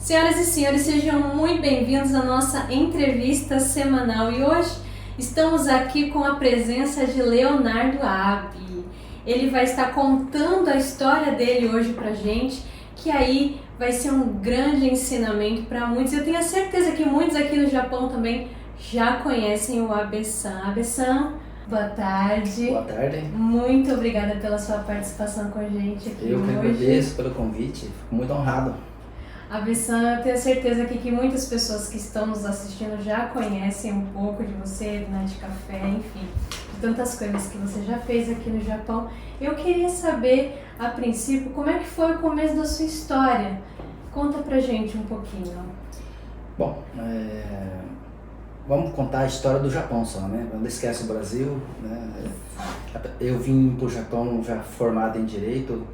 Senhoras e senhores, sejam muito bem-vindos à nossa entrevista semanal e hoje estamos aqui com a presença de Leonardo Abbe. Ele vai estar contando a história dele hoje pra gente, que aí vai ser um grande ensinamento para muitos. Eu tenho a certeza que muitos aqui no Japão também já conhecem o Abbe-san. Abbe-san, boa tarde. Boa tarde. Muito obrigada pela sua participação com a gente aqui hoje. Eu que agradeço pelo convite, fico muito honrado. Abbe-san, eu tenho certeza aqui que muitas pessoas que estão nos assistindo já conhecem um pouco de você, né, de café, enfim, de tantas coisas que você já fez aqui no Japão. Eu queria saber, a princípio, como é que foi o começo da sua história? Conta pra gente um pouquinho. Bom, vamos contar a história do Japão só, né? Não esquece o Brasil, né? Eu vim pro Japão já formado em Direito,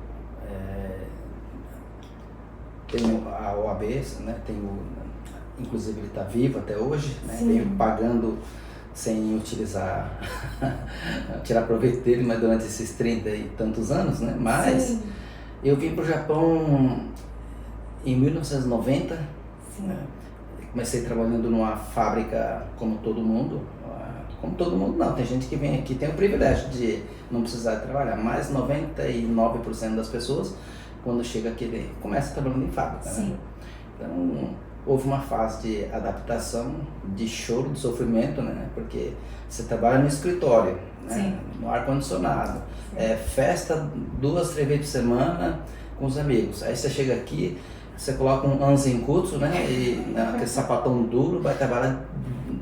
tenho a OAB, né? Inclusive ele está vivo até hoje, né? Venho pagando sem utilizar, tirar proveito dele, mas durante esses 30 e tantos anos, né? Mas eu vim para o Japão em 1990, né? Comecei trabalhando numa fábrica como todo mundo não, tem gente que vem aqui tem o privilégio de não precisar trabalhar, mas 99% das pessoas quando chega aqui, começa trabalhando em fábrica, né? Então, houve uma fase de adaptação, de choro, de sofrimento, né? Porque você trabalha no escritório, né? No ar-condicionado, festa 2, 3 vezes por semana com os amigos. Aí você chega aqui, você coloca um Anzenkutsu, né? E aquele sapatão duro, vai trabalhar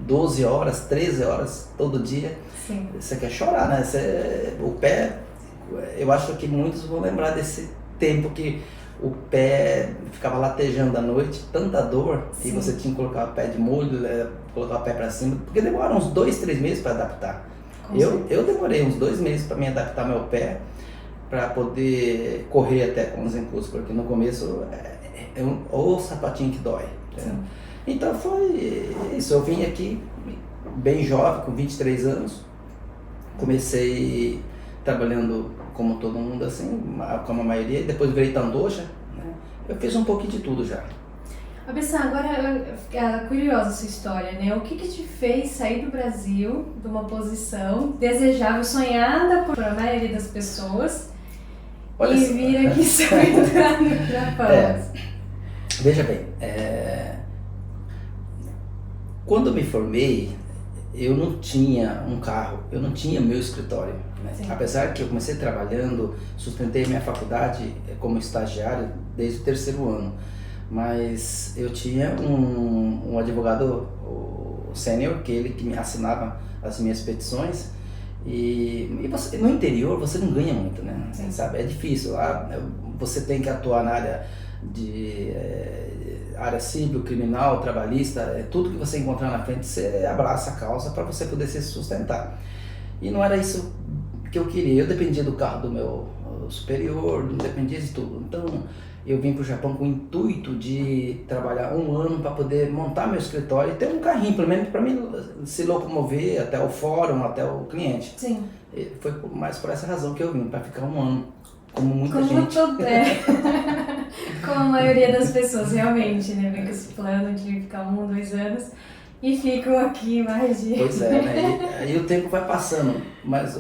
12 horas, 13 horas todo dia. Você quer chorar, né? O pé, eu acho que muitos vão lembrar desse tempo que o pé ficava latejando à noite, tanta dor, e você tinha que colocar o pé de molho, colocar o pé para cima, porque demora uns 2, 3 meses para adaptar. Eu demorei uns 2 meses para me adaptar meu pé, para poder correr até com os encursos, porque no começo o sapatinho que dói. Então foi isso, eu vim aqui bem jovem, com 23 anos, comecei trabalhando como todo mundo assim, como a maioria, e depois virei tandoja, né? Eu fiz um pouquinho de tudo já. Abbe-san, agora curiosa essa história, né? O que te fez sair do Brasil, de uma posição desejável, sonhada por a maioria das pessoas, e vir aqui se aventurar no Japão? Veja bem, quando eu me formei, eu não tinha um carro, eu não tinha meu escritório, né? Apesar que eu comecei trabalhando, sustentei minha faculdade como estagiário desde o 3º ano, mas eu tinha um advogado, o sênior, que ele que me assinava as minhas petições, e você, no interior você não ganha muito, né? Sabe? É difícil, lá você tem que atuar na área de área civil, criminal, trabalhista, tudo que você encontrar na frente, você abraça a causa para você poder se sustentar. E não era isso que eu queria, eu dependia do carro do meu superior, não dependia de tudo. Então eu vim para o Japão com o intuito de trabalhar 1 ano para poder montar meu escritório e ter um carrinho, pelo menos para mim se locomover até o fórum, até o cliente. E foi mais por essa razão que eu vim, para ficar 1 ano. Como muita gente. Como a maioria das pessoas, realmente, né? Vem com esse plano de ficar 1, 2 anos e ficam aqui mais de... Pois né? Aí o tempo vai passando, mas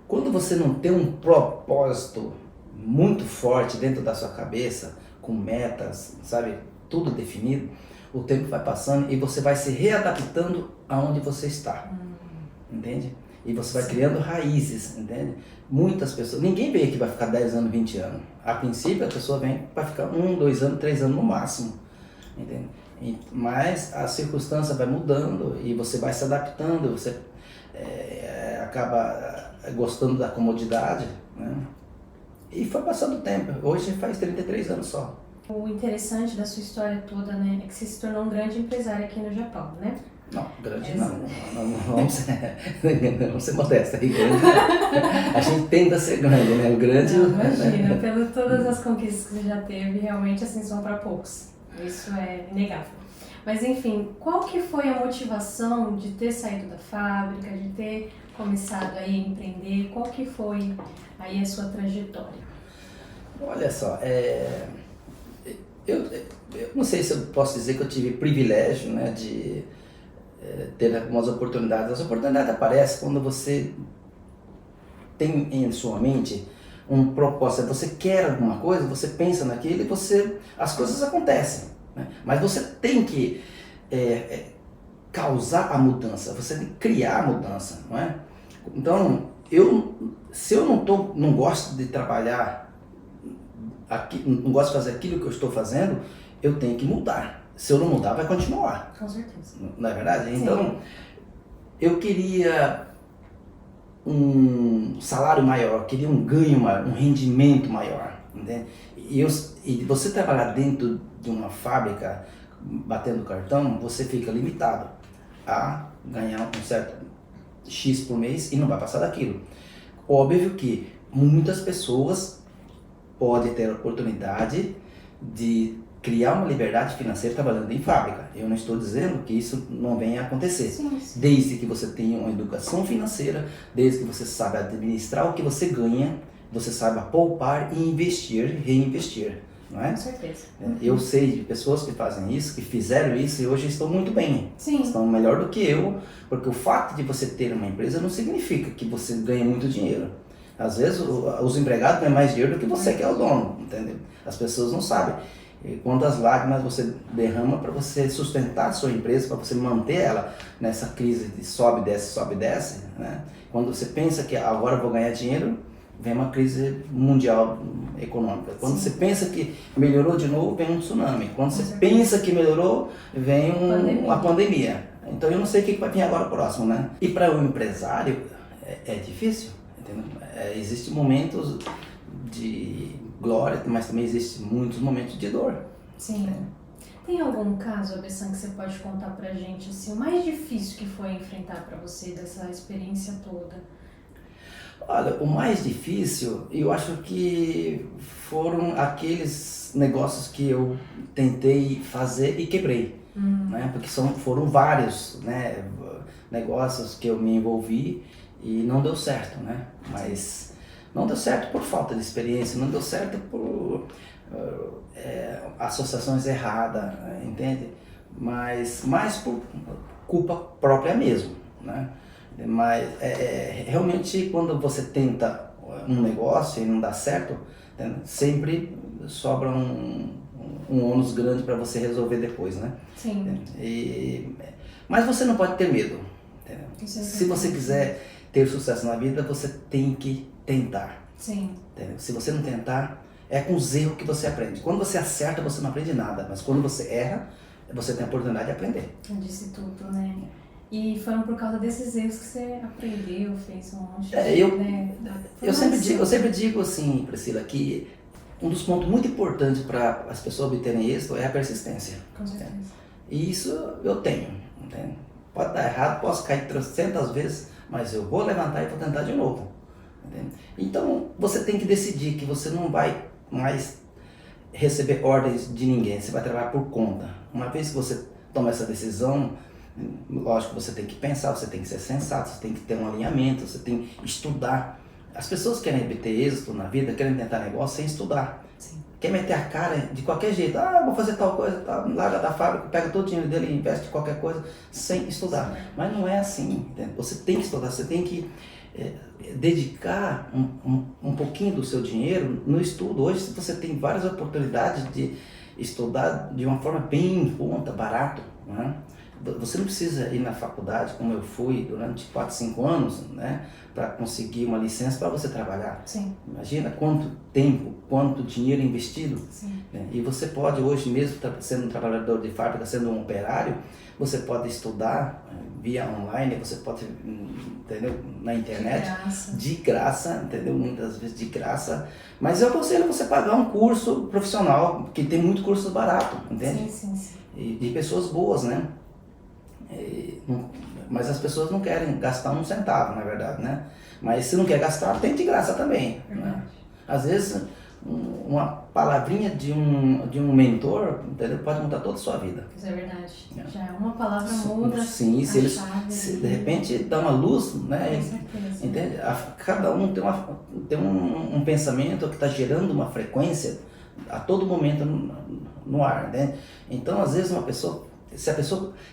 quando você não tem um propósito muito forte dentro da sua cabeça, com metas, sabe? Tudo definido, o tempo vai passando e você vai se readaptando aonde você está, entende? E você vai criando raízes, entende? Muitas pessoas, ninguém vem aqui vai ficar 10 anos, 20 anos. A princípio a pessoa vem para ficar 1, 2 anos, 3 anos no máximo, entende? Mas a circunstância vai mudando e você vai se adaptando, você acaba gostando da comodidade, né? E foi passando o tempo, hoje faz 33 anos só. O interessante da sua história toda, né, é que você se tornou um grande empresário aqui no Japão, né? Não, grande não vamos ser modestos aí, grande. A gente tenta ser grande, né? O grande... Não, imagina, pelas todas as conquistas que você já teve, realmente assim são para poucos, isso é inegável. Mas enfim, qual que foi a motivação de ter saído da fábrica, de ter começado aí a empreender, qual que foi aí a sua trajetória? Olha só, eu não sei se eu posso dizer que eu tive privilégio, né, de ter algumas oportunidades. As oportunidades aparecem quando você tem em sua mente um propósito, você quer alguma coisa, você pensa naquilo e as coisas acontecem, né? Mas você tem que causar a mudança, você tem que criar a mudança, não é? Então, se eu não gosto de trabalhar aqui, não gosto de fazer aquilo que eu estou fazendo, eu tenho que mudar. Se eu não mudar, vai continuar. Com certeza. Não é verdade? Sim. Então, eu queria um salário maior, queria um ganho maior, um rendimento maior, entende? E você trabalhar dentro de uma fábrica, batendo cartão, você fica limitado a ganhar um certo X por mês e não vai passar daquilo. Óbvio que muitas pessoas podem ter a oportunidade de criar uma liberdade financeira trabalhando em fábrica. Eu não estou dizendo que isso não venha a acontecer. Sim, sim. Desde que você tenha uma educação financeira, desde que você saiba administrar o que você ganha, você saiba poupar e investir, reinvestir, não é? Com certeza. Eu sei de pessoas que fazem isso, que fizeram isso e hoje estão muito bem. Sim. Estão melhor do que eu, porque o fato de você ter uma empresa não significa que você ganha muito dinheiro. Às vezes os empregados ganham mais dinheiro do que você que é o dono, entendeu? As pessoas não sabem. E quantas lágrimas você derrama para você sustentar a sua empresa, para você manter ela nessa crise de sobe, desce, né? Quando você pensa que agora eu vou ganhar dinheiro, vem uma crise mundial econômica. Quando você pensa que melhorou de novo, vem um tsunami. Quando você pensa que melhorou, vem uma pandemia. Então eu não sei o que vai vir agora próximo, né? E para o empresário é difícil, entendeu? Existem momentos de glória, mas também existem muitos momentos de dor. Sim. Tem algum caso, Abessan, que você pode contar pra gente, assim, o mais difícil que foi enfrentar para você dessa experiência toda? Olha, o mais difícil, eu acho que foram aqueles negócios que eu tentei fazer e quebrei, né? Porque foram vários, né, negócios que eu me envolvi e não deu certo, né? Mas não deu certo por falta de experiência, não deu certo por associações erradas, entende? Mas mais por culpa própria mesmo, né? Mas realmente quando você tenta um negócio e não dá certo, né, sempre sobra um ônus grande para você resolver depois, né? Sim. Mas você não pode ter medo, entendeu? Se você quiser ter sucesso na vida, você tem que tentar. Sim. Entendeu? Se você não tentar, é com os erros que você aprende. Quando você acerta, você não aprende nada, mas quando você erra, você tem a oportunidade de aprender. Eu disse tudo, né? E foram por causa desses erros que você aprendeu, fez um monte de... Eu sempre digo assim, Priscila, que um dos pontos muito importantes para as pessoas obterem êxito é a persistência. Com certeza. E isso eu tenho, entende? Pode dar errado, posso cair 300 vezes, mas eu vou levantar e vou tentar de novo. Entende? Então, você tem que decidir que você não vai mais receber ordens de ninguém, você vai trabalhar por conta. Uma vez que você toma essa decisão, lógico que você tem que pensar, você tem que ser sensato, você tem que ter um alinhamento, você tem que estudar. As pessoas querem ter êxito na vida, querem tentar negócio sem estudar. Sim. Quer meter a cara de qualquer jeito, vou fazer tal coisa, larga da fábrica, pega todo o dinheiro dele e investe em qualquer coisa sem estudar. Sim. Mas não é assim, entende? Você tem que estudar, você tem que dedicar um pouquinho do seu dinheiro no estudo. Hoje você tem várias oportunidades de estudar de uma forma bem em conta, barato, né? Você não precisa ir na faculdade, como eu fui durante 4, 5 anos, né, para conseguir uma licença para você trabalhar. Sim. Imagina quanto tempo, quanto dinheiro investido. Sim. Né? E você pode hoje mesmo, sendo um trabalhador de fábrica, sendo um operário, você pode estudar via online, você pode, entendeu, na internet, de graça, entendeu, muitas vezes de graça. Mas eu aconselho você pagar um curso profissional, porque tem muito curso barato, entende? Sim, sim, sim. E de pessoas boas, né? Mas as pessoas não querem gastar um centavo, na verdade, né? Mas se não quer gastar, tem de graça também, né? Às vezes uma palavrinha de um mentor, entendeu? Pode mudar toda a sua vida. Isso é verdade. Já uma palavra muda. Sim, se de repente dá uma luz, né? Com certeza. Entende? Cada um tem um pensamento que está gerando uma frequência, a todo momento no ar, né? Então, às vezes,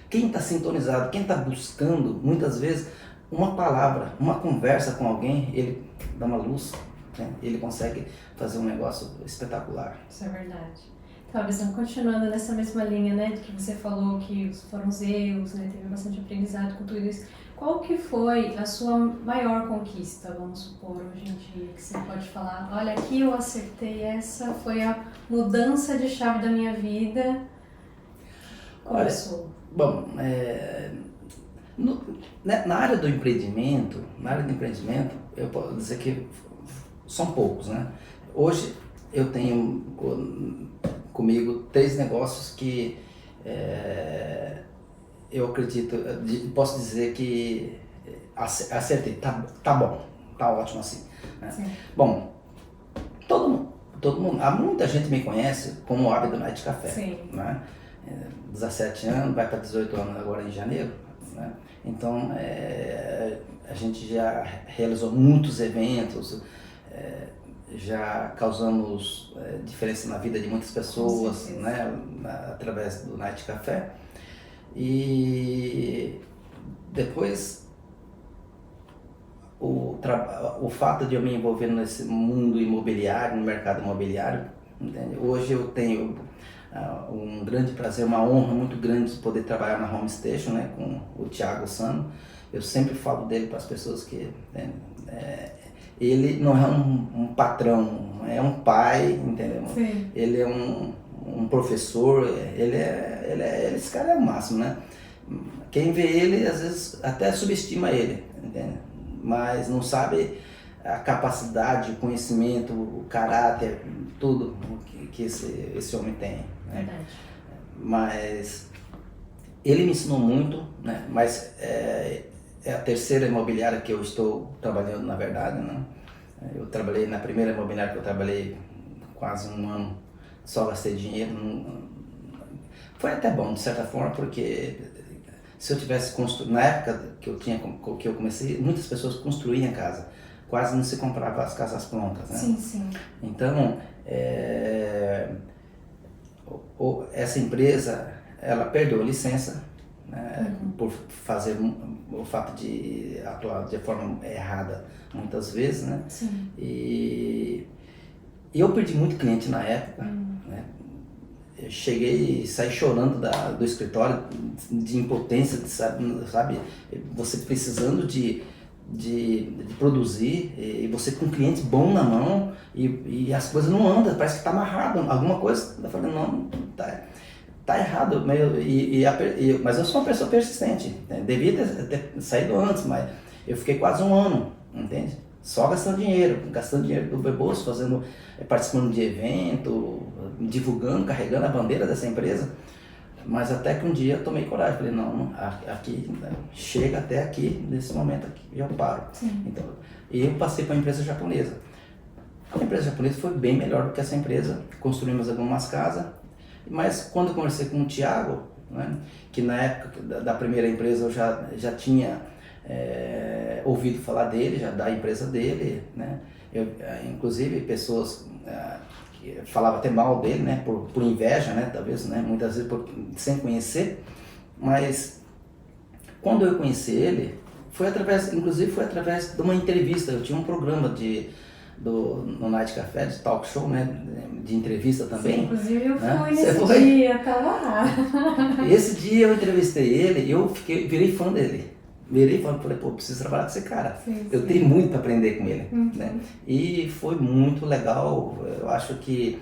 quem está sintonizado, quem está buscando, muitas vezes, uma palavra, uma conversa com alguém, ele dá uma luz, né? Ele consegue fazer um negócio espetacular. Isso é verdade. Fabio, continuando nessa mesma linha, né, de que você falou que foram os erros, né, teve bastante aprendizado com tudo isso. Qual que foi a sua maior conquista, vamos supor, hoje em dia, que você pode falar, olha, aqui eu acertei, essa foi a mudança de chave da minha vida? Começou. Bom, na área do empreendimento, eu posso dizer que são poucos, né? Hoje eu tenho comigo 3 negócios que eu acredito, posso dizer que acertei, tá bom, tá ótimo assim, né? Bom, todo mundo, muita gente me conhece como o Abi do Night Café. Sim. Né? 17 anos, vai para 18 anos agora em janeiro, né? Então a gente já realizou muitos eventos, já causamos diferença na vida de muitas pessoas, né? Através do Night Café. E depois o fato de eu me envolver nesse mundo imobiliário, no mercado imobiliário, entende? Hoje eu tenho um grande prazer, uma honra muito grande de poder trabalhar na Home Station, né, com o Thiago Sano. Eu sempre falo dele para as pessoas que ele não é um patrão, é um pai, entendeu? Sim. Ele é um professor, esse cara é o máximo, né? Quem vê ele, às vezes, até subestima ele, entende? Mas não sabe a capacidade, o conhecimento, o caráter, tudo que esse homem tem, né? Verdade. Mas ele me ensinou muito, né? Mas é a terceira imobiliária que eu estou trabalhando, na verdade, né? Eu trabalhei na primeira imobiliária que eu trabalhei quase um ano, só gastei dinheiro. Foi até bom, de certa forma, porque se eu tivesse construído, na época que eu comecei, muitas pessoas construíam casa, quase não se comprava as casas prontas, né? Sim, sim. Então, essa empresa, ela perdeu a licença, né, por fazer o fato de atuar de forma errada muitas vezes, né? Sim. E eu perdi muito cliente na época, né? Eu cheguei e saí chorando do escritório de impotência, sabe? Você precisando de produzir e você com um cliente bom na mão e as coisas não andam, parece que está amarrado, alguma coisa. Eu falei, não, tá errado. Mas eu sou uma pessoa persistente, né? Devia ter saído antes, mas eu fiquei quase um ano, entende? Só gastando dinheiro do meu bolso, participando de evento, divulgando, carregando a bandeira dessa empresa. Mas até que um dia eu tomei coragem, falei, não, aqui, chega até aqui, nesse momento aqui, eu paro. Então, e eu passei para uma empresa japonesa. A empresa japonesa foi bem melhor do que essa empresa, construímos algumas casas, mas quando eu conversei com o Thiago, né, que na época da primeira empresa eu já tinha ouvido falar dele, já da empresa dele, né? Inclusive pessoas que falavam até mal dele, né? Por inveja, né? Talvez, né? Muitas vezes sem conhecer, mas quando eu conheci ele, inclusive foi através de uma entrevista. Eu tinha um programa no Night Café, de talk show, né? De entrevista também. Sim, inclusive eu fui nesse dia, tava lá. Esse dia eu entrevistei ele e eu virei fã dele. Falei, pô, preciso trabalhar com esse cara. Sim, eu tenho muito para aprender com ele, né? E foi muito legal. Eu acho que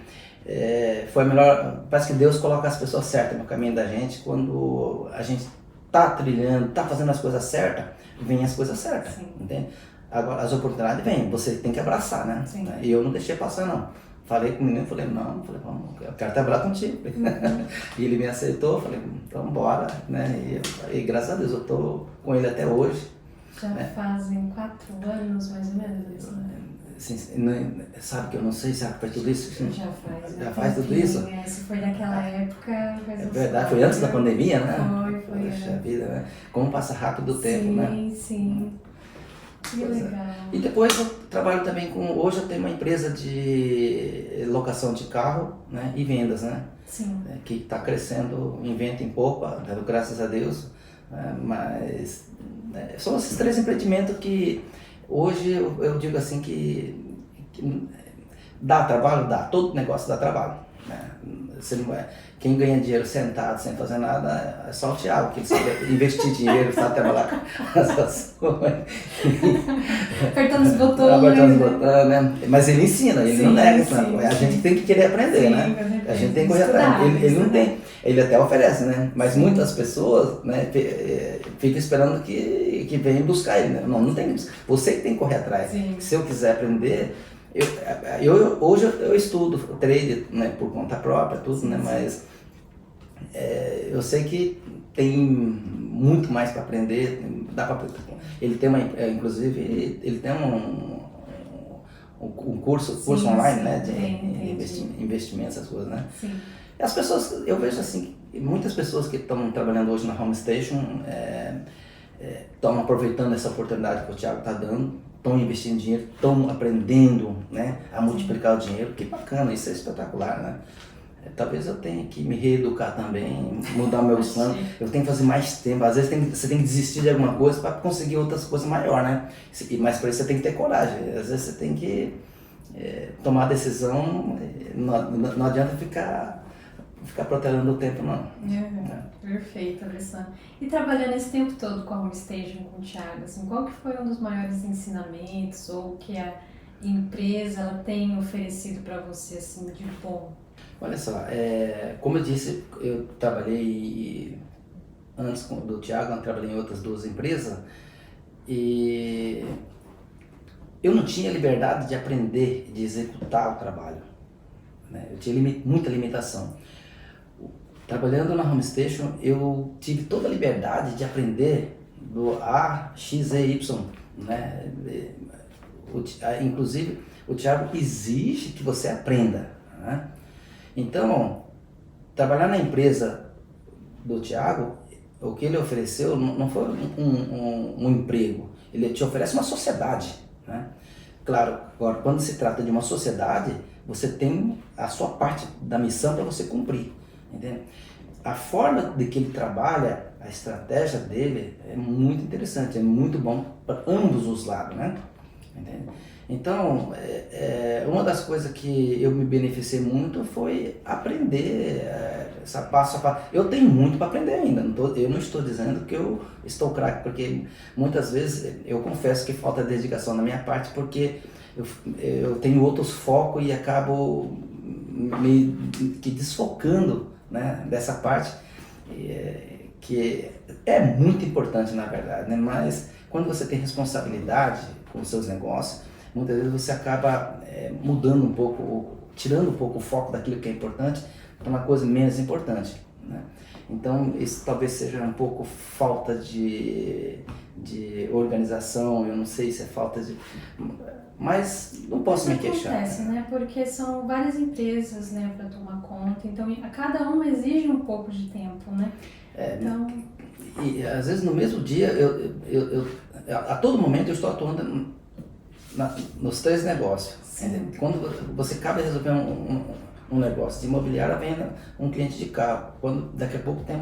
foi a melhor. Parece que Deus coloca as pessoas certas no caminho da gente. Quando a gente tá trilhando, tá fazendo as coisas certas, vem as coisas certas, entende? Agora, as oportunidades vêm, você tem que abraçar, né? E eu não deixei passar, não. Falei com o menino, vamos, eu quero trabalhar contigo. E ele me aceitou, falei, então bora, né? E graças a Deus, eu tô com ele até hoje. Já fazem 4 anos, mais ou menos, né? Sabe que eu não sei se faz tudo isso? Já faz tudo isso? Se foi daquela época, faz verdade, foi antes da pandemia, né? Foi. Poxa vida, né? Como passa rápido o tempo, né? Sim. Que legal. E depois trabalho também com... Hoje eu tenho uma empresa de locação de carro, né, e vendas, né? Sim. Que está crescendo em vento em popa, graças a Deus. Mas são esses 3 empreendimentos que hoje eu digo assim que dá trabalho, dá. Todo negócio dá trabalho, né? Você não é, quem ganha dinheiro sentado sem fazer nada é só o Thiago, que ele sabe investir dinheiro, sabe trabalhar com as ações. Apertando os botões. Apertando os botões, né? Mas ele ensina, ele não nega. A gente sim. tem que querer aprender, né? A gente tem que correr atrás. Ele não tem, ele até oferece, né? Mas muitas pessoas, né, ficam esperando que venham buscar ele, né? Não tem isso. Você que tem que correr atrás. Sim. Se eu quiser aprender, hoje eu estudo trade, né, por conta própria, tudo, né? Mas eu sei que tem muito mais para aprender. Dá para, ele tem inclusive ele tem um curso online, né, de investimentos, essas coisas, né? Sim. E as pessoas, eu vejo assim, muitas pessoas que estão trabalhando hoje na Home Station estão aproveitando essa oportunidade que o Thiago está dando, estão investindo dinheiro, estão aprendendo, né, a multiplicar o dinheiro. Que bacana, isso é espetacular, né? Talvez eu tenha que me reeducar também, mudar meus planos. Eu tenho que fazer mais tempo. Às vezes você tem que desistir de alguma coisa para conseguir outras coisas maiores, né? Mas para isso você tem que ter coragem. Às vezes você tem que tomar a decisão. Não adianta ficar protelando o tempo, não. Perfeito, Alessandro. E trabalhando esse tempo todo com a Home Station, com o Thiago, assim, qual que foi um dos maiores ensinamentos ou que a empresa ela tem oferecido para você, assim, de bom? Olha só, como eu disse, eu trabalhei antes do Thiago, eu trabalhei em outras 2 empresas e eu não tinha liberdade de aprender, de executar o trabalho, né? Eu tinha muita limitação. Trabalhando na Home Station, eu tive toda a liberdade de aprender do A, X, E, Y, né? Inclusive, o Thiago exige que você aprenda, né? Então, trabalhar na empresa do Thiago, o que ele ofereceu não foi um emprego, ele te oferece uma sociedade, né? Claro, agora, quando se trata de uma sociedade, você tem a sua parte da missão para você cumprir, entende? A forma de que ele trabalha, a estratégia dele é muito interessante, é muito bom para ambos os lados, né? Entende? Então, uma das coisas que eu me beneficiei muito foi aprender passo a passo. Eu tenho muito para aprender ainda, eu não estou dizendo que eu estou craque, porque muitas vezes eu confesso que falta dedicação da minha parte, porque eu tenho outros focos e acabo me desfocando, né, dessa parte, que é muito importante na verdade, né? Mas quando você tem responsabilidade com os seus negócios, muitas vezes você acaba mudando um pouco, tirando um pouco o foco daquilo que é importante para uma coisa menos importante, né? Então isso talvez seja um pouco falta de organização, eu não sei se é falta de... Mas não posso me queixar. Acontece, né? Porque são várias empresas, né, para tomar conta, então cada uma exige um pouco de tempo, né? Então... E às vezes no mesmo dia, a todo momento eu estou atuando nos 3 negócios. Quando você acaba de resolver um negócio de imobiliária, vem um cliente de carro. Quando daqui a pouco tem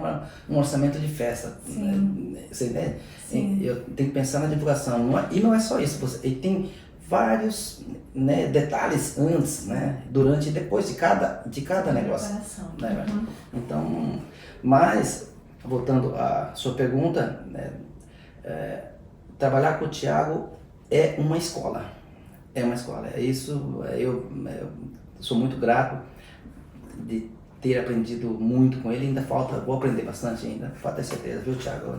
um orçamento de festa. Você entende? Sim. Eu tenho que pensar na divulgação. E não é só isso. E tem vários, né, detalhes antes, né, durante e depois de cada negócio. Né? Uhum. Então, mas, voltando à sua pergunta, né, trabalhar com o Thiago é uma escola. É uma escola. Isso, eu sou muito grato de ter aprendido muito com ele. Ainda falta, vou aprender bastante ainda. Pode ter certeza, viu, Thiago?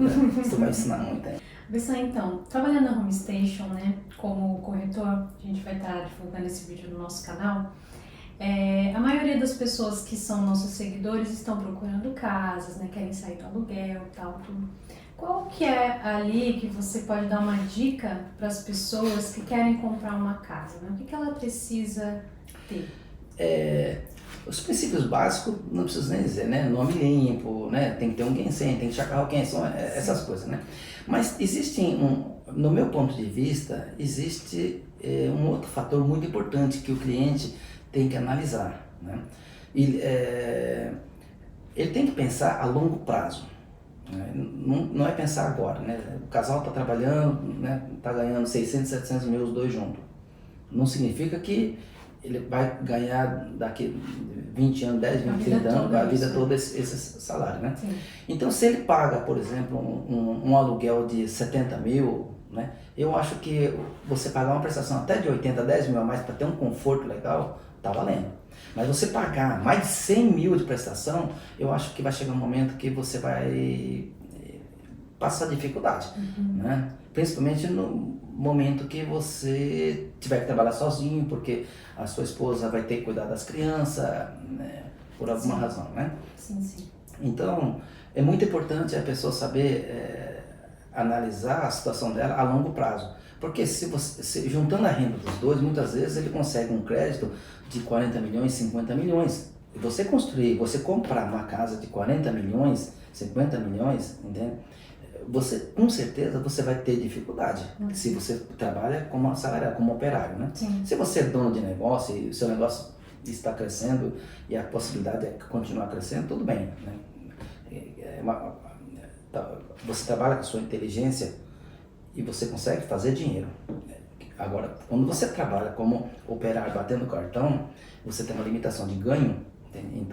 Você vai ensinar muito ainda. Pessoal, então, trabalhando na Home Station, né, como corretor, a gente vai estar divulgando esse vídeo no nosso canal. A maioria das pessoas que são nossos seguidores estão procurando casas, né, querem sair do aluguel e tal, tudo. Qual que é ali que você pode dar uma dica para as pessoas que querem comprar uma casa, né? O que ela precisa ter? Os princípios básicos, não preciso nem dizer, né? Nome limpo, né? Tem que ter um quem tem que chacarrar quem são essas coisas, né? Mas existem no meu ponto de vista, existe um outro fator muito importante que o cliente tem que analisar, né? Ele tem que pensar a longo prazo, né? Não é pensar agora, né? O casal está trabalhando, né? Está ganhando 600, 700 mil os dois juntos. Não significa que ele vai ganhar daqui 20 anos, 10, 20, 30 anos, a vida toda esse salário, né? Sim. Então, se ele paga, por exemplo, um aluguel de 70 mil, né? Eu acho que você pagar uma prestação até de 80, 10 mil a mais para ter um conforto legal, tá valendo. Mas você pagar mais de 100 mil de prestação, eu acho que vai chegar um momento que você vai passar dificuldade, né? Principalmente no momento que você tiver que trabalhar sozinho, porque a sua esposa vai ter que cuidar das crianças, né? Por alguma razão, né? Sim, sim. Então, é muito importante a pessoa saber analisar a situação dela a longo prazo. Porque juntando a renda dos dois, muitas vezes ele consegue um crédito de 40 milhões, 50 milhões. E você comprar uma casa de 40 milhões, 50 milhões, entende? Com certeza você vai ter dificuldade se você trabalha como assalariado, como operário, né? Sim. Se você é dono de negócio e o seu negócio está crescendo e a possibilidade é continuar crescendo, tudo bem, né? Você trabalha com a sua inteligência e você consegue fazer dinheiro. Agora, quando você trabalha como operário batendo cartão, você tem uma limitação de ganho,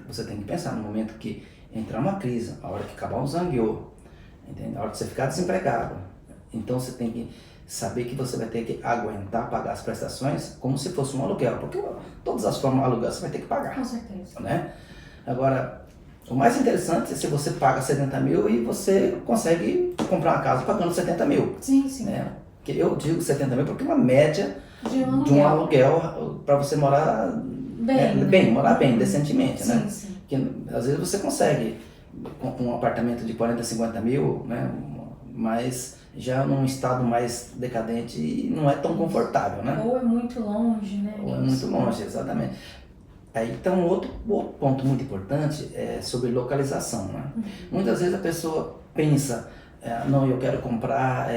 você tem que pensar no momento que entrar uma crise, a hora que acabar um zangueô, a hora que você ficar desempregado. Então você tem que saber que você vai ter que aguentar pagar as prestações como se fosse um aluguel, porque todas as formas de aluguel você vai ter que pagar. Com certeza. Né? Agora, o mais interessante é se você paga 70 mil e você consegue comprar uma casa pagando 70 mil. Sim, sim. Né? Eu digo 70 mil porque é uma média de um aluguel para você morar bem, morar bem, decentemente. Sim, né? Sim. Que, às vezes você consegue um apartamento de 40, 50 mil, né? Mas já num estado mais decadente e não é tão confortável. Né? Ou é muito longe, né? Ou é muito longe, exatamente. Então, outro ponto muito importante é sobre localização. Né? Muitas vezes a pessoa pensa, não, eu quero comprar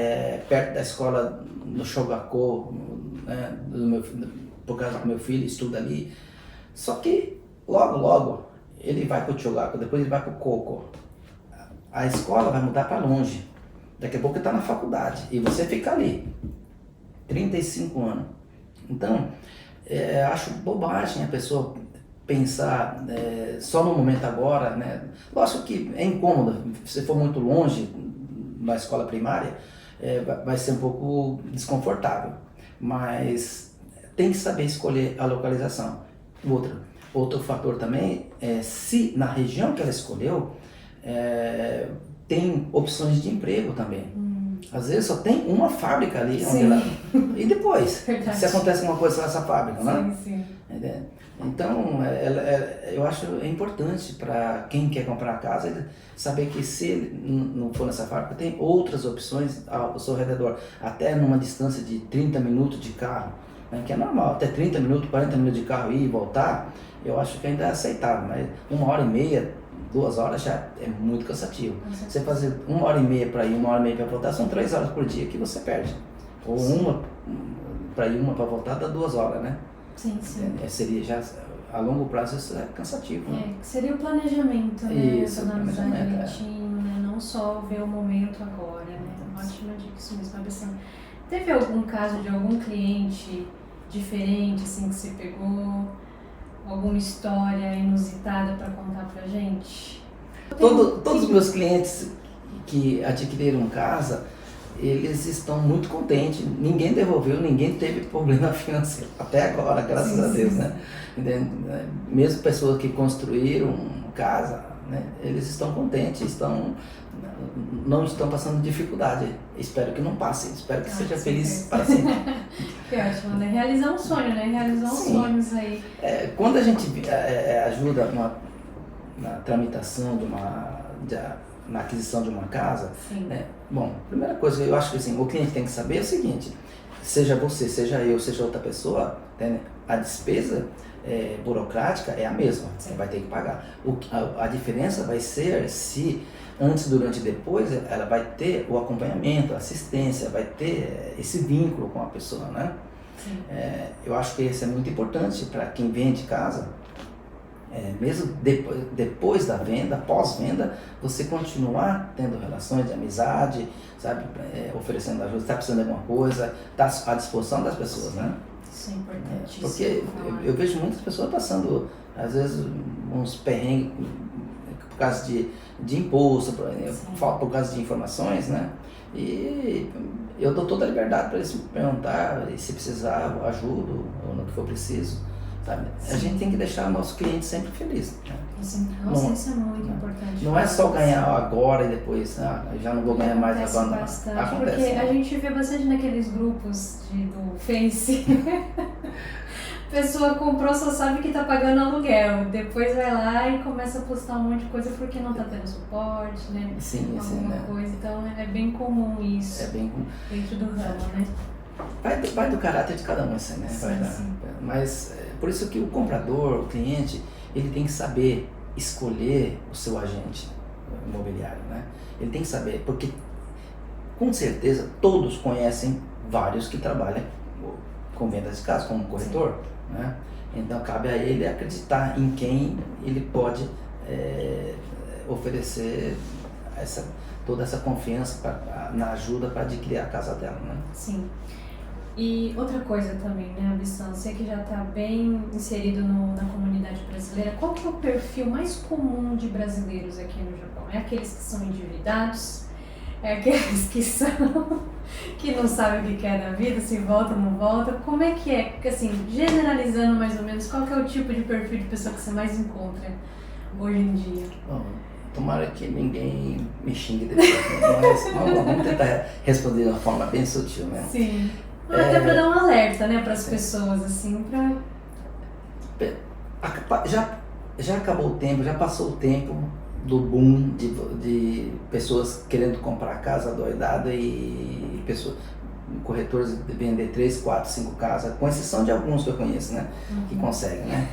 perto da escola no Shogakô, né, por causa que meu filho estuda ali. Só que logo ele vai para o Shogakô, depois ele vai para o Koko. A escola vai mudar para longe. Daqui a pouco ele está na faculdade e você fica ali, 35 anos. Então, acho bobagem a pessoa pensar só no momento agora, né? Lógico que é incômodo, se for muito longe na escola primária, vai ser um pouco desconfortável, mas tem que saber escolher a localização. Outro fator também é se na região que ela escolheu tem opções de emprego também. Às vezes só tem uma fábrica ali onde ela... E depois, se acontece alguma coisa nessa fábrica, né? Sim. Então, eu acho importante para quem quer comprar a casa saber que se ele não for nessa fábrica, tem outras opções ao seu redor, até numa distância de 30 minutos de carro, né, que é normal, até 30 minutos, 40 minutos de carro ir e voltar, eu acho que ainda é aceitável, mas 1h30, 2 horas já é muito cansativo. Você fazer 1h30 para ir, 1h30 para voltar, são 3 horas por dia que você perde. Ou uma para ir, uma para voltar, dá 2 horas, né? Sim. Seria já, a longo prazo, isso é cansativo. Né? Seria o planejamento, né? Isso, analisar direitinho, né? Não só ver o momento agora, né? Ótima dica, isso mesmo. Pensando. Teve algum caso de algum cliente diferente, assim, que você pegou? Alguma história inusitada para contar pra gente? Todos os meus clientes que adquiriram casa, eles estão muito contentes. Ninguém devolveu, ninguém teve problema financeiro. Até agora, graças a Deus, né? Mesmo pessoas que construíram casa, né? Eles estão contentes, não estão passando dificuldade. Espero que não passe, espero que seja feliz para sempre. Que ótimo, né? Realizar um sonho, né? Realizar uns sonhos aí. Quando a gente ajuda na tramitação na aquisição de uma casa, né? Bom, primeira coisa que eu acho que assim, o cliente tem que saber é o seguinte: seja você, seja eu, seja outra pessoa, a despesa burocrática é a mesma, você vai ter que pagar. A diferença vai ser se antes, durante e depois ela vai ter o acompanhamento, a assistência, vai ter esse vínculo com a pessoa, né? Eu acho que isso é muito importante para quem vende casa, mesmo depois da venda, pós-venda, você continuar tendo relações de amizade, sabe, oferecendo ajuda, está precisando de alguma coisa, está à disposição das pessoas, né? Isso é importantíssimo. Porque eu vejo muitas pessoas passando, às vezes, uns perrengues por causa de imposto, por causa de informações, né? E eu dou toda a liberdade para eles me perguntar, e se precisar, eu ajudo, ou no que for preciso, sabe? A gente tem que deixar o nosso cliente sempre feliz, né? Isso é muito importante. Não é só ganhar agora e depois, já não vou ganhar mais agora. Bastante, Acontece, porque né? a gente vê bastante naqueles grupos do Face. A pessoa comprou, só sabe que tá pagando aluguel, depois vai lá e começa a postar um monte de coisa porque não tá tendo suporte, né? Alguma coisa, então é bem comum isso. É bem comum. Dentro do ramo, né? Vai do caráter de cada um, assim, né? Sim. Mas por isso que o comprador, o cliente, ele tem que saber escolher o seu agente imobiliário, né? Ele tem que saber, porque com certeza todos conhecem vários que trabalham com vendas de casa, como corretor, né? Então cabe a ele acreditar em quem ele pode oferecer toda essa confiança na ajuda para adquirir a casa dela, né? Sim. E outra coisa também, né, Abissan, você que já está bem inserido na comunidade brasileira, qual que é o perfil mais comum de brasileiros aqui no Japão? É aqueles que são endividados? É aqueles que não sabem o que quer na vida, se volta ou não volta? Como é que é? Assim, generalizando mais ou menos, qual que é o tipo de perfil de pessoa que você mais encontra hoje em dia? Bom, tomara que ninguém me xingue depois, mas vamos tentar responder de uma forma bem sutil, né? Sim. Até para dar um alerta, né, para as pessoas, assim, Já acabou o tempo, já passou o tempo do boom de pessoas querendo comprar casa adoidada e corretores vender 3, 4, 5 casas, com exceção de alguns que eu conheço, né, que conseguem, né?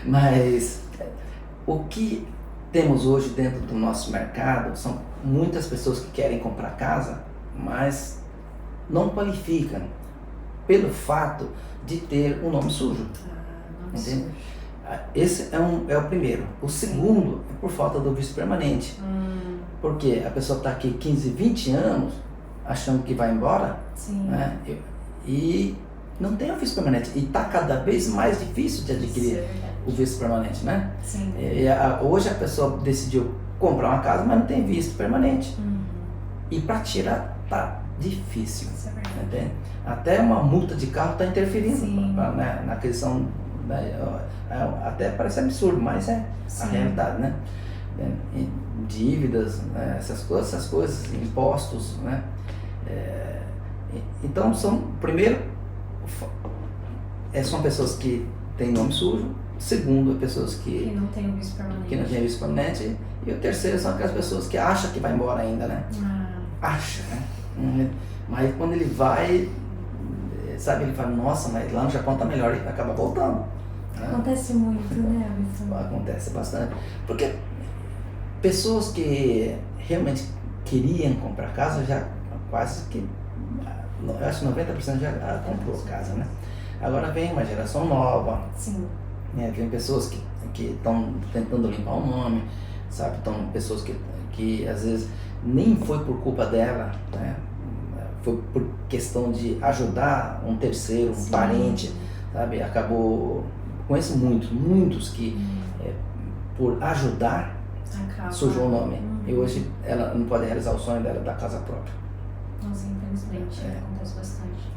Mas o que temos hoje dentro do nosso mercado são muitas pessoas que querem comprar casa, mas não qualificam pelo fato de ter um nome sujo. Entende? Esse é o primeiro. O segundo é por falta do visto permanente. Porque a pessoa está aqui 15, 20 anos achando que vai embora, né? E não tem o visto permanente. E está cada vez mais difícil de adquirir o visto permanente, né? Sim. Hoje a pessoa decidiu comprar uma casa, mas não tem visto permanente. E para tirar tá difícil, entende? Até uma multa de carro está interferindo na questão, até parece absurdo, mas é a realidade, né? Dívidas, essas coisas, impostos, né? Então primeiro são pessoas que têm nome sujo, segundo pessoas que não têm visto permanente, e o terceiro são aquelas pessoas que acham que vai embora ainda, né? Acha, né? Mas quando ele vai, sabe, ele fala, nossa, mas lá no Japão tá melhor, e acaba voltando. Acontece muito, né, Abissan? Acontece bastante. Porque pessoas que realmente queriam comprar casa, já quase que, eu acho que 90% já comprou casa, né? Agora vem uma geração nova. Sim. Né? Vem pessoas que estão tentando limpar o nome, sabe? Então, pessoas que às vezes nem foi por culpa dela, né? Foi por questão de ajudar um terceiro, um parente, sabe? Acabou, conheço muitos que por ajudar sujou o nome. E hoje ela não pode realizar o sonho dela da casa própria. Nossa, infelizmente, acontece bastante.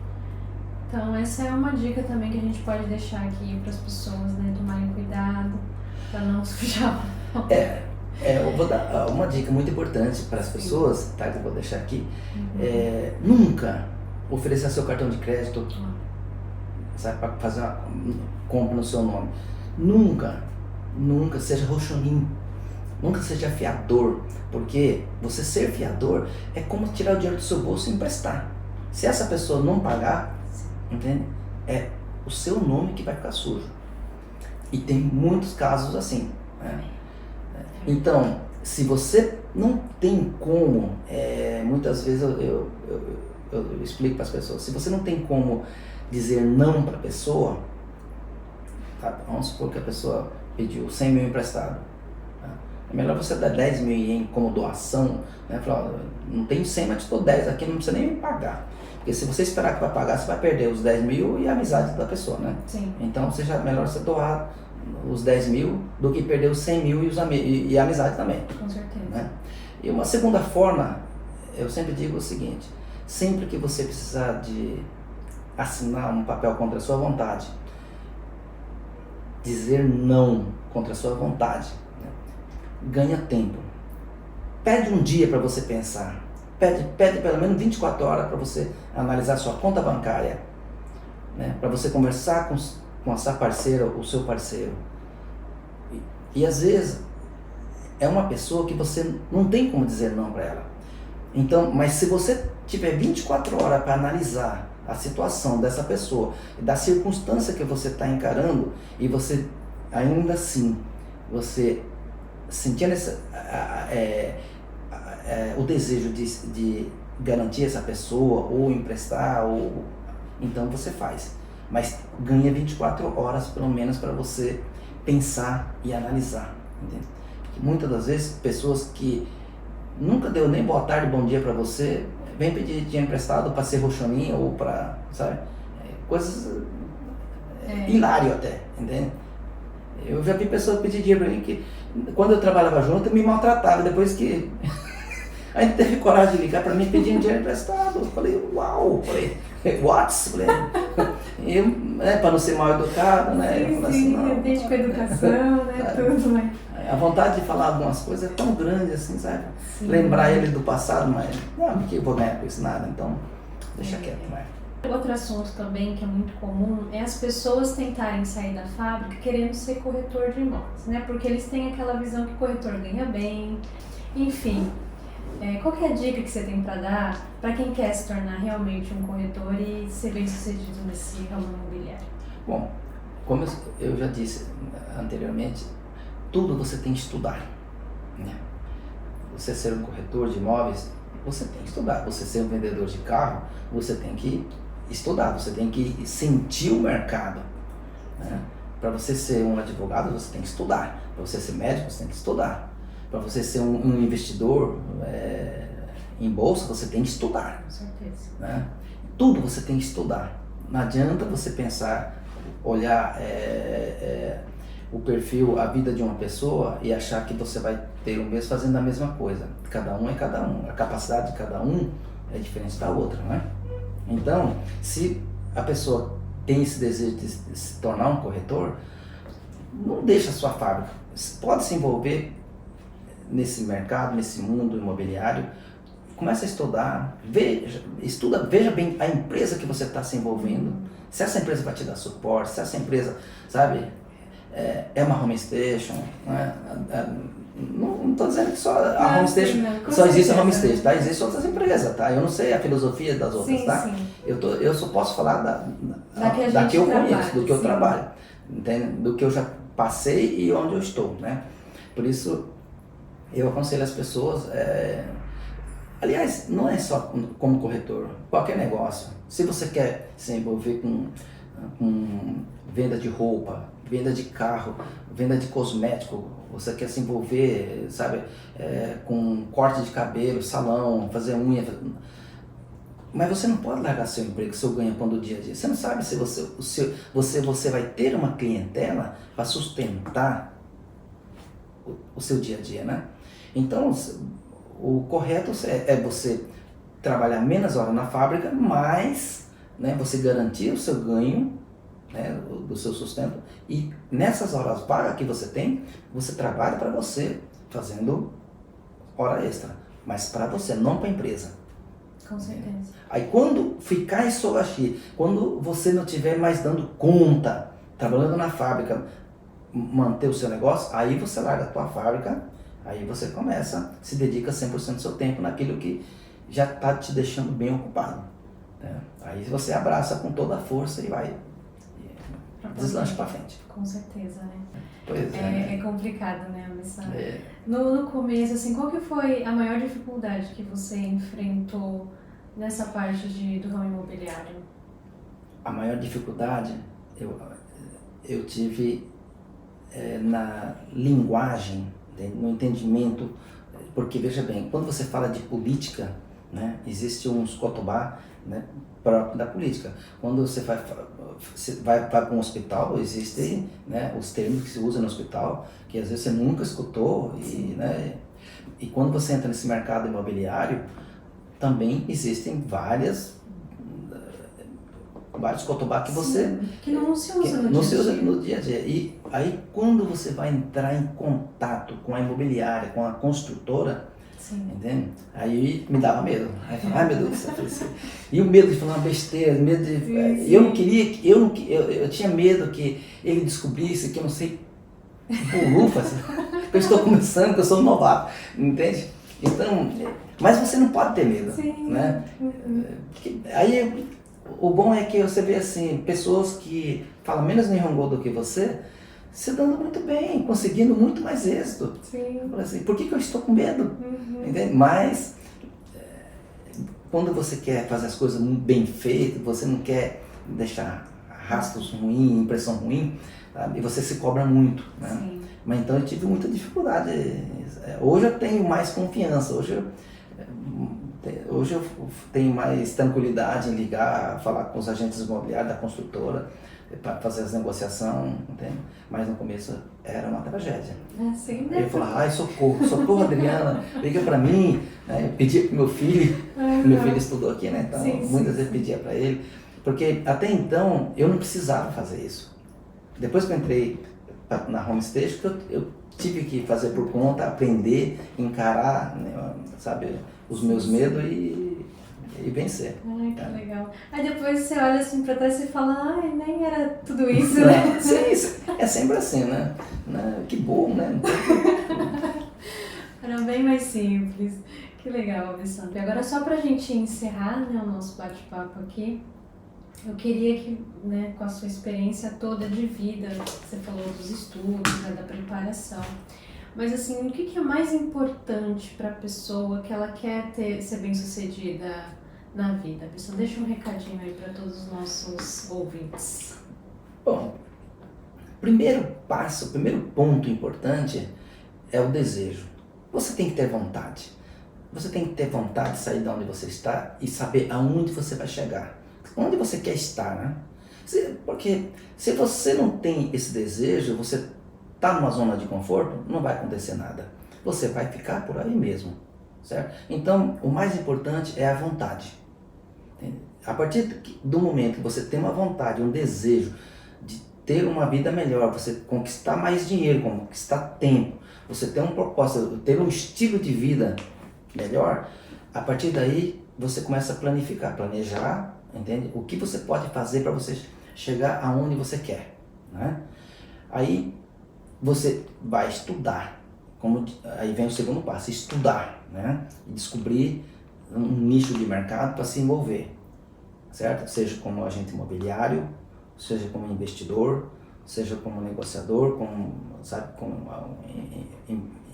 Então essa é uma dica também que a gente pode deixar aqui para as pessoas, né? Tomarem cuidado para não sujar. Eu vou dar uma dica muito importante para as pessoas, tá? Que eu vou deixar aqui. Nunca ofereça seu cartão de crédito, sabe, para fazer uma compra no seu nome. Nunca seja roxoninho, nunca seja fiador, porque você ser fiador é como tirar o dinheiro do seu bolso e emprestar. Se essa pessoa não pagar, entende? É o seu nome que vai ficar sujo. E tem muitos casos assim, né? Então, se você não tem como, muitas vezes eu explico para as pessoas, se você não tem como dizer não para a pessoa, tá? Vamos supor que a pessoa pediu 100 mil emprestado. Tá? É melhor você dar 10 mil como doação, né? Falar, não tenho 100, mas te dou 10 aqui, não precisa nem me pagar. Porque se você esperar que vai pagar, você vai perder os 10 mil e a amizade da pessoa, né? Sim. Então, melhor você doar os 10 mil do que perder os 100 mil e a amizade também. Com certeza. Né? E uma segunda forma, eu sempre digo o seguinte, sempre que você precisar de assinar um papel contra a sua vontade, dizer não contra a sua vontade, né? Ganha tempo. Pede um dia para você pensar, pede pelo menos 24 horas para você analisar a sua conta bancária, né? Para você conversar com a sua parceira, o seu parceiro. E às vezes é uma pessoa que você não tem como dizer não para ela. Então, mas se você tiver 24 horas para analisar a situação dessa pessoa, da circunstância que você está encarando, e você ainda assim, você sentindo o desejo de garantir essa pessoa, ou emprestar, então você faz. Mas ganha 24 horas pelo menos para você pensar e analisar. Entende? Porque muitas das vezes pessoas que nunca deu nem boa tarde, bom dia para você, vem pedir dinheiro emprestado para ser roxoninha ou para, sabe, coisas hilário até, entende? Eu já vi pessoas pedir dinheiro para mim que quando eu trabalhava junto me maltratava, depois que a gente teve coragem de ligar para mim pedindo dinheiro emprestado. Eu falei, uau, what? Para não ser mal educado, né? Sim, assim, não, desde com a educação, né? Tudo, né? A vontade de falar algumas coisas é tão grande assim, sabe? Sim. Lembrar ele do passado, mas não, porque eu vou ganhar com isso nada, então deixa quieto, né? Outro assunto também que é muito comum é as pessoas tentarem sair da fábrica querendo ser corretor de imóveis, né? Porque eles têm aquela visão que o corretor ganha bem, enfim. Qual que é a dica que você tem para dar para quem quer se tornar realmente um corretor e ser bem sucedido nesse ramo imobiliário? Bom, como eu já disse anteriormente, tudo você tem que estudar, né? Você ser um corretor de imóveis, você tem que estudar. Você ser um vendedor de carro, você tem que estudar, você tem que sentir o mercado, né? Para você ser um advogado, você tem que estudar. Para você ser médico, você tem que estudar. Para você ser um investidor em bolsa, você tem que estudar. Com certeza. Né? Tudo você tem que estudar. Não adianta você pensar, olhar o perfil, a vida de uma pessoa e achar que você vai ter um mês fazendo a mesma coisa. Cada um é cada um. A capacidade de cada um é diferente da outra, não é? Então, se a pessoa tem esse desejo de se tornar um corretor, não deixa a sua fábrica. Pode se envolver nesse mercado, nesse mundo imobiliário, começa a estudar, veja bem a empresa que você está se envolvendo, se essa empresa vai te dar suporte, se essa empresa, sabe, é uma home station, né? Não estou dizendo que só a home station, só existe a home station, tá? Existem outras empresas, tá? Eu não sei a filosofia das outras, tá? Sim. Eu só posso falar da que eu conheço, do que eu trabalho, entende? Do que eu já passei e onde eu estou, né? Por isso, eu aconselho as pessoas, aliás, não é só como corretor, qualquer negócio. Se você quer se envolver com venda de roupa, venda de carro, venda de cosmético, você quer se envolver, sabe, com corte de cabelo, salão, fazer unha, mas você não pode largar seu emprego, seu ganha-pão do dia a dia. Você não sabe se você vai ter uma clientela para sustentar o seu dia a dia, né? Então, o correto é você trabalhar menos horas na fábrica, mas, né, você garantir o seu ganho, né, do seu sustento, e nessas horas vagas que você tem, você trabalha para você, fazendo hora extra, mas para você, não para a empresa. Com certeza. Aí quando ficar em Sovaxi, quando você não estiver mais dando conta, trabalhando na fábrica, manter o seu negócio, aí você larga a tua fábrica, aí você começa, se dedica 100% do seu tempo naquilo que já está te deixando bem ocupado, né? Aí você abraça com toda a força e vai. deslancha para frente. Com certeza, né? Pois é. É complicado, né, Abissan? É. No começo, assim, qual que foi a maior dificuldade que você enfrentou nessa parte do ramo imobiliário? A maior dificuldade eu tive na linguagem, no entendimento, porque veja bem, quando você fala de política, né, existe um escotobá, né, próprio da política. Quando você vai para um hospital, existem, né, os termos que se usam no hospital, que às vezes você nunca escutou, e quando você entra nesse mercado imobiliário, também existem vários cotobá que você... Que não se usa no dia a dia. E aí, quando você vai entrar em contato com a imobiliária, com a construtora, entende? Aí me dava medo. Aí eu falava, ai meu Deus do céu. E o medo de falar uma besteira, medo de... Sim. Eu não queria, eu tinha medo que ele descobrisse que eu não sei bolufas, que eu estou começando, que eu sou um novato, entende? Então, mas você não pode ter medo, né? Porque aí, o bom é que você vê assim, pessoas que falam menos Nihongo do que você, se dando muito bem, conseguindo muito mais êxito. Sim. Assim, por que eu estou com medo? Entende? Mas, quando você quer fazer as coisas bem feitas, você não quer deixar rastros ruins, impressão ruim, sabe? E você se cobra muito, né? Sim. Mas então eu tive muita dificuldade. Hoje eu tenho mais confiança, hoje eu tenho mais tranquilidade em ligar, falar com os agentes imobiliários da construtora, para fazer as negociações, entende? Mas no começo era uma tragédia. Assim, né? Eu falava, ai socorro Adriana, liga para mim, né? Eu pedia para meu filho, meu filho estudou aqui, né? Então muitas vezes pedia para ele, porque até então eu não precisava fazer isso. Depois que eu entrei na Homestage, eu tive que fazer por conta, aprender, encarar, né, sabe, os meus medos e vencer. Ai, que legal. Aí depois você olha assim pra trás e fala, ai, nem era tudo isso, né? Sim, é sempre assim, né? Que bom, né? Era bem mais simples. Que legal, Abissan. E agora só pra gente encerrar, né, o nosso bate-papo aqui, eu queria que, né, com a sua experiência toda de vida, você falou dos estudos, né, da preparação, mas assim, o que é mais importante para a pessoa que ela quer ser bem-sucedida na vida? Abissan, deixa um recadinho aí para todos os nossos ouvintes. Bom, primeiro ponto importante é o desejo. Você tem que ter vontade. Você tem que ter vontade de sair de onde você está e saber aonde você vai chegar. Onde você quer estar, né? Porque se você não tem esse desejo, você está numa zona de conforto, não vai acontecer nada. Você vai ficar por aí mesmo, certo? Então, o mais importante é a vontade. Entende? A partir do momento que você tem uma vontade, um desejo de ter uma vida melhor, você conquistar mais dinheiro, conquistar tempo, você ter um propósito, ter um estilo de vida melhor, a partir daí você começa a planejar, entende? O que você pode fazer para você chegar aonde você quer, né? Aí você vai estudar, aí vem o segundo passo, estudar, né? E descobrir um nicho de mercado para se envolver, certo? Seja como agente imobiliário, seja como investidor, seja como negociador, como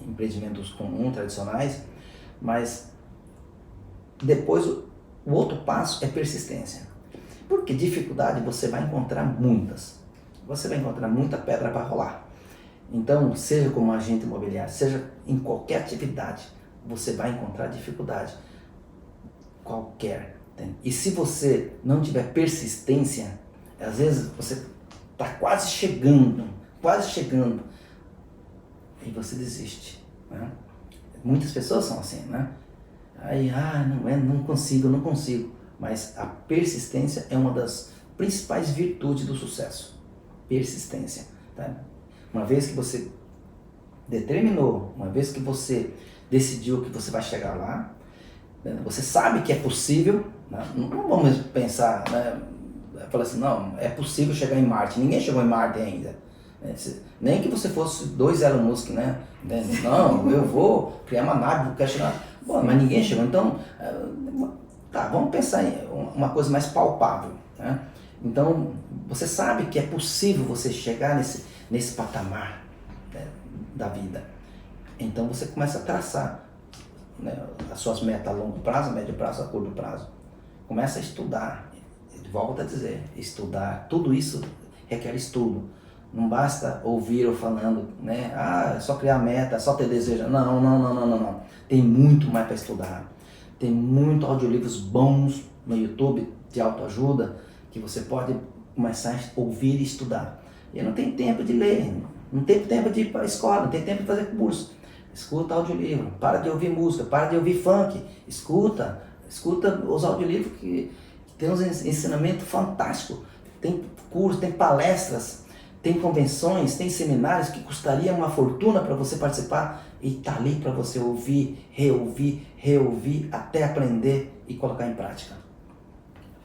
empreendimentos comuns, tradicionais, mas depois o outro passo é persistência. Porque dificuldade você vai encontrar muitas. Você vai encontrar muita pedra para rolar. Então, seja como agente imobiliário, seja em qualquer atividade, você vai encontrar dificuldade. Qualquer. Entende? E se você não tiver persistência, às vezes você está quase chegando, e você desiste, né? Muitas pessoas são assim, né? Aí, não consigo. Mas a persistência é uma das principais virtudes do sucesso. Persistência, tá? Uma vez que você determinou, uma vez que você decidiu que você vai chegar lá, né? Você sabe que é possível, né? Não vamos pensar, né? Falar assim, não, é possível chegar em Marte. Ninguém chegou em Marte ainda. Nem que você fosse 2 Elon Musk, né? Não, eu vou criar uma nave, vou chegar. Bom, mas ninguém chegou. Então, vamos pensar em uma coisa mais palpável, né? Então, você sabe que é possível você chegar nesse patamar, né, da vida. Então, você começa a traçar, né, as suas metas a longo prazo, a médio prazo, a curto prazo. Começa a estudar. Volto a dizer, estudar. Tudo isso requer estudo. Não basta ouvir ou falando, né? É só criar meta, só ter desejo. Não. Tem muito mais para estudar. Tem muitos audiolivros bons no YouTube de autoajuda que você pode começar a ouvir e estudar. Eu não tenho tempo de ler, não tenho tempo de ir para a escola, não tenho tempo de fazer curso. Escuta audiolivro, para de ouvir música, para de ouvir funk, escuta os audiolivros que tem uns ensinamentos fantásticos. Tem cursos, tem palestras, tem convenções, tem seminários que custaria uma fortuna para você participar e tá ali para você ouvir, reouvir, até aprender e colocar em prática.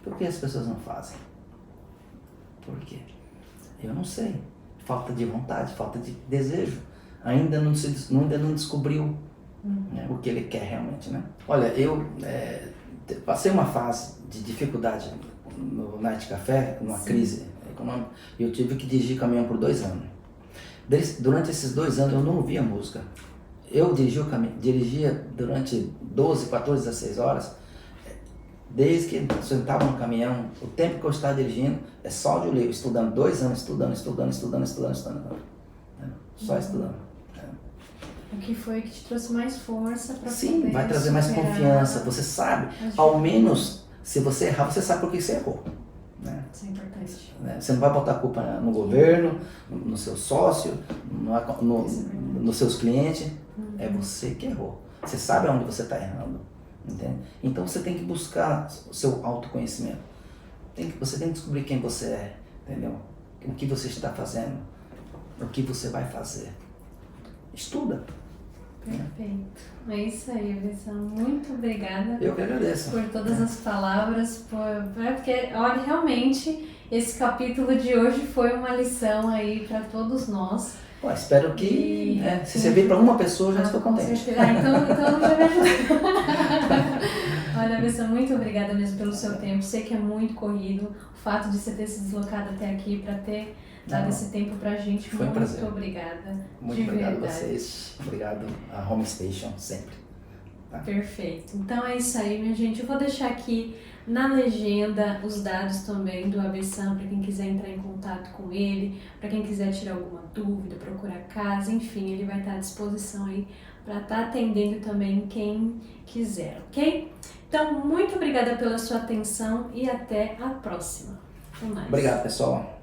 Por que as pessoas não fazem? Por quê? Eu não sei. Falta de vontade, falta de desejo. Ainda não descobriu, né, o que ele quer realmente, né? Olha, eu passei uma fase de dificuldade no Night Café, numa crise econômica, e eu tive que dirigir caminhão por 2 anos. Durante esses 2 anos eu não ouvia música. Eu dirigia durante 12, 14, 16 horas, desde que eu sentava no caminhão, o tempo que eu estava dirigindo, é só audiolivro, estudando 2 anos, estudando. Só estudando. O que foi que te trouxe mais força para Sim, vai trazer mais confiança. Você sabe, ao menos, se você errar, você sabe por que você errou. Né? Isso é importante. Você não vai botar a culpa no governo, no seu sócio, nos seus clientes. É você que errou. Você sabe onde você está errando. Entende? Então você tem que buscar o seu autoconhecimento. Você tem que descobrir quem você é. Entendeu? O que você está fazendo. O que você vai fazer. Estuda. Perfeito. É isso aí, Avessa. Muito obrigada. Eu que agradeço. Por todas as palavras. Porque, olha, realmente, esse capítulo de hoje foi uma lição aí para todos nós. Bom, espero que, se servir para uma pessoa, já estou contente. Então já me ajudou. Olha, Avessa, muito obrigada mesmo pelo seu tempo. Sei que é muito corrido. O fato de você ter se deslocado até aqui para ter dado esse tempo pra gente. Foi um prazer. Muito obrigada. Muito obrigado a vocês. Obrigado a Home Station sempre. Tá? Perfeito. Então é isso aí, minha gente. Eu vou deixar aqui na legenda os dados também do Avessa para quem quiser entrar em contato com ele, para quem quiser tirar alguma dúvida, procurar casa, enfim, ele vai estar à disposição aí para estar atendendo também quem quiser, ok? Então, muito obrigada pela sua atenção e até a próxima. Até mais. Obrigado, pessoal.